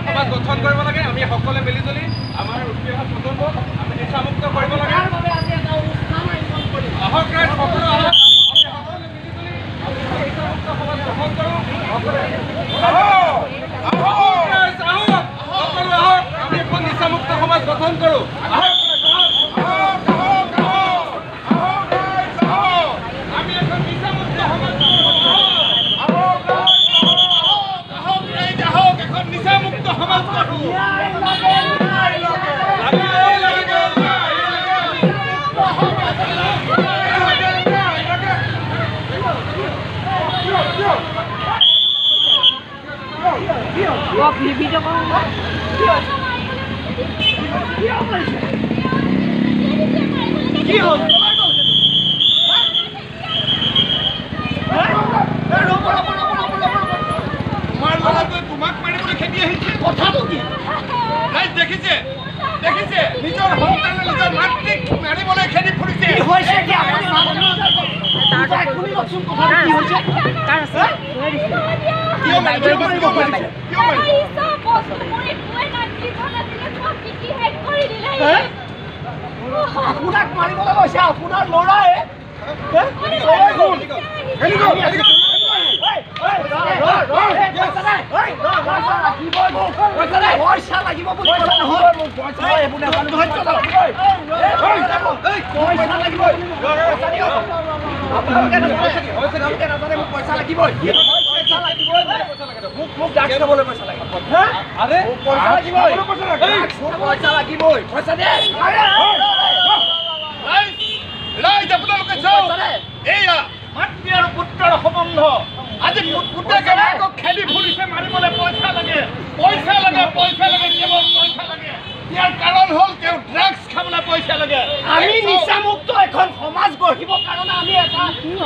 সমাজ গঠন কৰিব লাগে আমি সকলোৱে মিলি জুলি আমাৰ উঠি অহা প্ৰজন্মক আমি নিচামুক্ত কৰিব লাগে আহক ৰাইজ সকলো আহক সকলোৱে মিলি জুলি নিচামুক্ত সমাজ গঠন কৰোঁ সকলো আহক আমি এখন নিচামুক্ত সমাজ গঠন কৰোঁ আমি এখন নিচামুক্ত সমাজ নিচামুক্ত সমাজ গঠন কি হল তোমাক মাৰিবলৈ খেদি আহিছে কথাটো কি ৰাইজ দেখিছে দেখিছে নিজৰ সন্তানে নিজৰ মাতৃক মাৰিবলৈ খেদি ফুৰিছে কি হৈছে কি আপুনি তাৰ শুনি লওকচোন কথা কি হৈছে কাৰ আছে কিয় মাৰিব পাৰিছে কিয় মাৰিছে বস্তু মৰি পুৱে না কি ধৰণে দিলে সব কি হেড কৰি দিলে আপোনাক মাৰিবলৈ লৈছে আপোনাৰ ল'ৰাই পইচা লাগিব আপোনালোকে চাওক এয়া মাতৃ আৰু পুত্ৰৰ সম্বন্ধ আজি পুতেকক খেদি ফুৰিছে মাৰিবলৈ পইচা লাগে পইচা লাগে পইচা লাগে কেৱল পইচা লাগে ইয়াৰ কাৰণ হ'ল তেওঁ ড্ৰাগছ খাবলৈ পইচা লাগে আমি নিচামুক্ত এখন সমাজ গঢ়িবৰ কাৰণে আমি এটা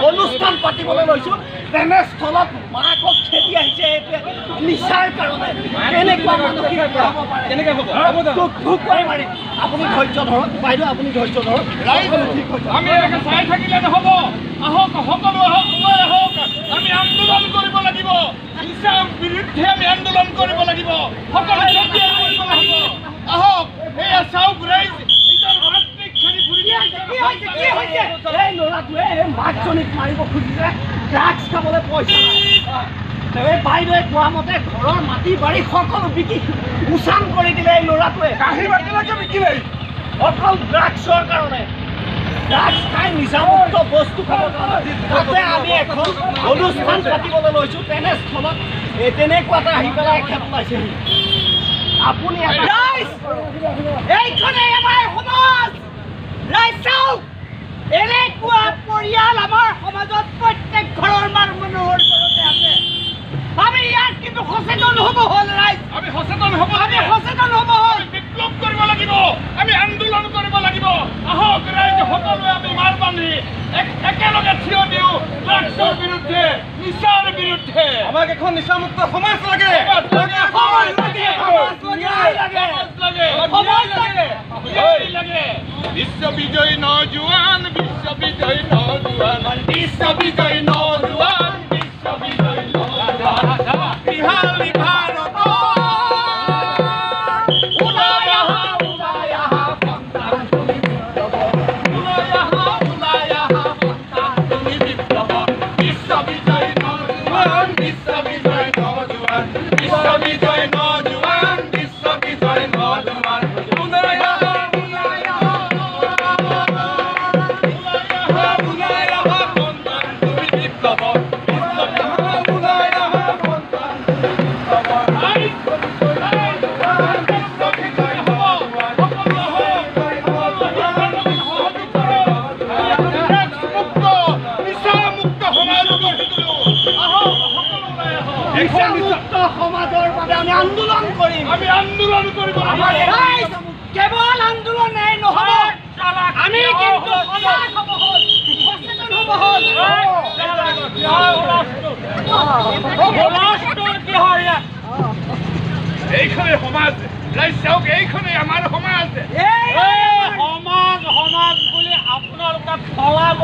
অনুষ্ঠান পাতিবলৈ লৈছোঁ তেনেস্থলত মাকক খেদি আহিছে এইটোৱে নিচাৰ কাৰণে কেনেকুৱা মানসিক হ'ব পাৰে কেনেকৈ হ'ব তোক মাৰিম আপুনি ধৈৰ্য ধৰক বাইদেউ আপুনি ধৈৰ্য ধৰক আমি এনেকৈ চাই থাকিলে নহ'ব আহক সকলো আহক ওলাই আহক আমি আন্দোলন কৰিব লাগিব নিচাৰ বিৰুদ্ধে আমি আন্দোলন কৰিব লাগিব সকলো কৰিব লাগিব আহক এয়া চাওক ৰাইজ নিজৰ মাতৃক খেদি ফুৰি কি হৈছে এই ল'ৰাটোৱে মাকজনীক মাৰিব খুজিছে ড্ৰাগছ খাবলৈ পইচা এই বাইদেৱে কোৱা মতে ঘৰৰ মাটি বাৰী সকলো বিকি উচান কৰি দিলে এই ল'ৰাটোৱে কাঢ়ি বাটিলৈকে বিকিলে অকল ড্ৰাগছৰ কাৰণে ড্ৰাগছ খাই নিচামুক্ত বস্তু খাব কাৰণে তাতে আমি এখন অনুষ্ঠান পাতিবলৈ লৈছোঁ তেনেস্থলত তেনেকুৱা এটা আহি পেলাই খেপ পাইছেহি আপুনি এইখনে আমাৰ সমাজ ৰাইজ চাওক এনেকুৱা পৰিয়াল আমাৰ সমাজত প্ৰত্যেক ঘৰৰ মানুহৰ ঘৰতে আছে আমি ইয়াত কিন্তু সচেতন হ'ব হ'ল ৰাইজ আমি সচেতন হ'ব হ'ল বিপ্লৱ কৰিব লাগিব আমি আন্দোলন কৰিব লাগিব আহক ৰাইজ সকলোৱে আমি মাৰ বান্ধি একেলগে থিয় দিওঁ ড্ৰাগছৰ বিৰুদ্ধে নিচাৰ বিৰুদ্ধে আমাক এখন নিচামুক্ত সমাজ লাগে বিশ্ববিজয়ী নজোৱান বিশ্ববিজয়ী নজোৱান বিশ্ববিজয়ী নজোৱান বিশ্ববিজয়ী বিহালী ভাৰত সমাজৰ বাবে আমি আন্দোলন কৰিম কেৱল আন্দোলনে নহ'ব আমি কিন্তু সচেতন হ'ব হ'ল এইখনে সমাজ ৰাইজ চাওক এইখনে আমাৰ সমাজ সমাজ বুলি আপোনালোকে চলাব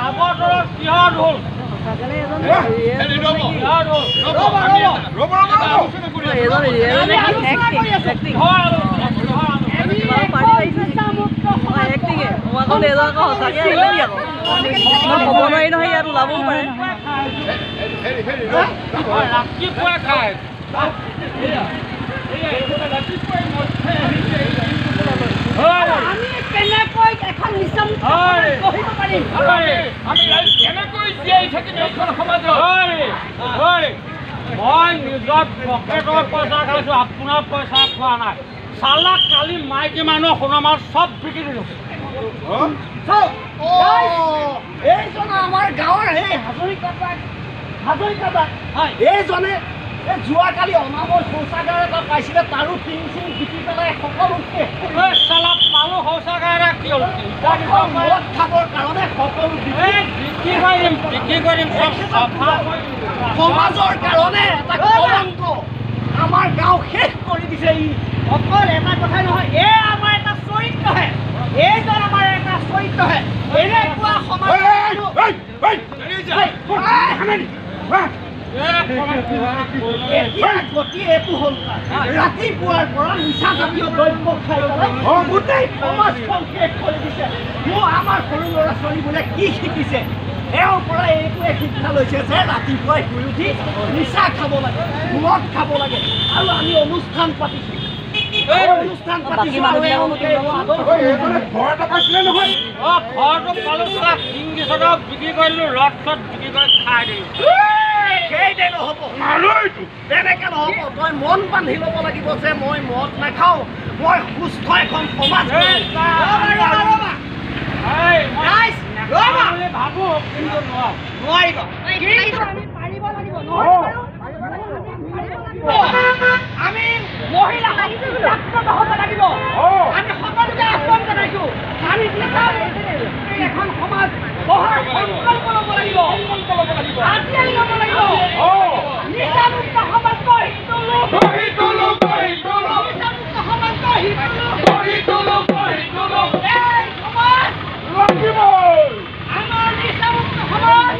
আগৰ দৰে কিহৰ ঢোল ৰাতিপুৱাই খায় মই নিজৰ পকেটৰ পইচা খাইছোঁ আপোনাৰ পইচা খোৱা নাই চালা কালি মাইকী মানুহ সোণমাৰ চব বিক্ৰী দিলোঁ এইজন আমাৰ গাঁৱৰ এই হাজৰিকা এইজনে যোৱাকালি অনামৰ শৌচাগাৰ এটা পাইছিলে তাৰো টিং চিং বিকি পেলাই সকলো চালা পালো শৌচাগাৰ কি হ'ল মদ খাবৰ কাৰণে সকলো বিক্ৰী কৰিম সমাজৰ কাৰণে এটা কলংক আমাৰ গাঁও শেষ কৰি দিছে ই অকল এটা কথাই নহয় এই আমাৰ এটা চৰিত্ৰহে এইজন আমাৰ এটা চৰিত্ৰহে এনেকুৱা সমাজ গতি এইটো হ'ল ৰাতিপুৱাৰ পৰা নিচা জাতীয় দ্ৰব্য খাই পেলাই গোটেই সমাজখন শেষ কৰি দিছে মোৰ আমাৰ সৰু ল'ৰা ছোৱালীবোৰে কি শিকিছে এওঁৰ পৰা এইটোৱে শিক্ষা লৈছে যে ৰাতিপুৱাই শুই উঠি নিচা খাব লাগে মদ খাব লাগে আৰু আমি অনুষ্ঠান পাতিছোঁ অনুষ্ঠান পাতিছোঁ আৰু ঘৰতে পাইছিলে নহয় ঘৰটো পালো চালা ইংলিছত বিক্ৰী কৰিলোঁ ৰদ চদ বিক্ৰী কৰি খাই দিলোঁ সেইদে নহ'ব তেনেকৈ নহ'ব তই মন বান্ধি ল'ব লাগিব যে মই মদ নাখাওঁ মই সুস্থ এখন সমাজ ভাবো কিন্তু নোৱাৰিব আমি মহিলা হ'ব লাগিব আমি সকলোকে আহ্বান জনাইছোঁ আমি এখন সমাজ বঢ়াৰ সংকল্প ল'ব লাগিব আজি আমি ল'ব লাগিব নিচামুক্ত সমাজ নিচামুক্ত সমাজ আমাৰ নিচামুক্ত সমাজ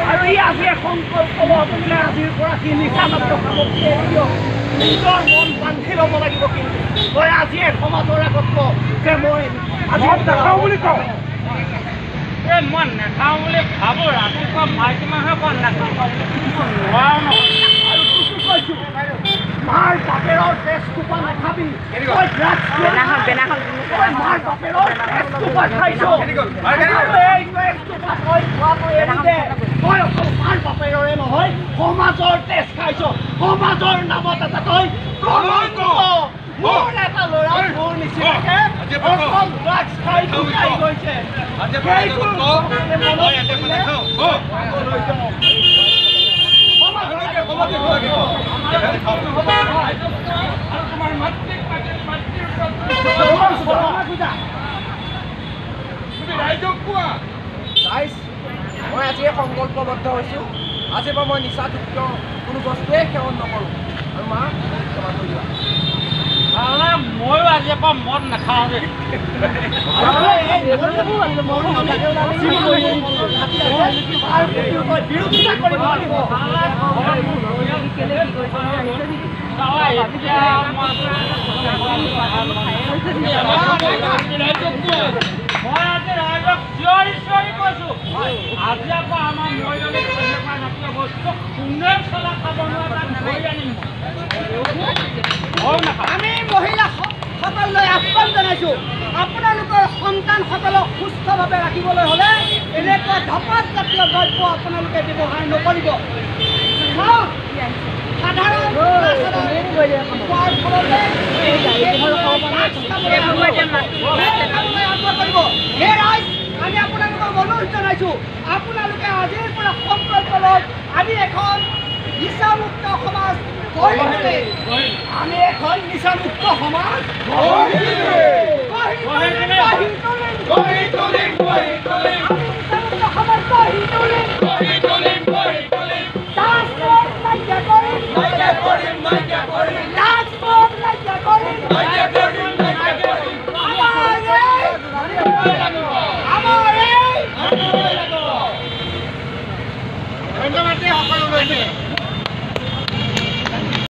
আৰু ই আজি সংকল্প ল'বলৈ আজিৰ পৰা সি নিচামুক্ত সামগ্ৰী এৰি দিয়ক নিজৰ মন বান্ধি ল'ব লাগিব কিন্তু তই আজিয়ে সমাজৰ আগত ক যে মই আজি নাখাওঁ বুলি কওঁ মই নাখাওঁ বুলি ভাবোঁ ৰাতিপুৱা মাইকী মানুহে কয় নাখাওঁ নোৱাৰো নহয় আৰু তোকো কৈছোঁ মাৰ বাপেৰৰ তেজটোপা নাখাবি তই ড্ৰাগছ মাৰ বাপেৰৰ তেজটোপা খাইছ তই অকল মাৰ বাপেৰৰে নহয় সমাজৰ তেজ খাইছ সমাজৰ নামত এটা তই মোৰ এটা ল'ৰা মোৰ নিচিনাকে অকল ড্ৰাগছ খাই ঢুকাই গৈছে মই আজিয়ে সংকল্পবদ্ধ হৈছোঁ আজিৰ পৰা মই নিচাযুক্ত কোনো বস্তুৱেই সেৱন নকৰোঁ আৰু মা ক্ষমা কৰিবা ময়ো আজিৰ পৰা মদ নাখাওঁ দেই বিৰোধিতা কৰিব লাগিব মই আজি ৰাইজক চিঞৰি চিঞৰি কৈছোঁ আজিৰ পৰা আমাৰ মহিলালৈ বস্তু কোনে চলা খাব নোৱাৰে ধৰি আনিম আমি মহিলাসকললৈ আহ্বান জনাইছোঁ আপোনালোকৰ সন্তানসকলক সুস্থভাৱে ৰাখিবলৈ হ'লে এনেকুৱা ধপাত জাতীয় দ্ৰব্য আপোনালোকে ব্যৱহাৰ নকৰিব সাধাৰণ খোৱাৰ ফলতে সেই ৰাইজ আমি আপোনালোকক অনুৰোধ জনাইছোঁ আপোনালোকে আজিৰ পৰা সংকল্প লওক আমি এখন নিচামুক্ত সমাজ আমি এখন নিচামুক্ত সমাজ আমাৰ সকলোলৈকে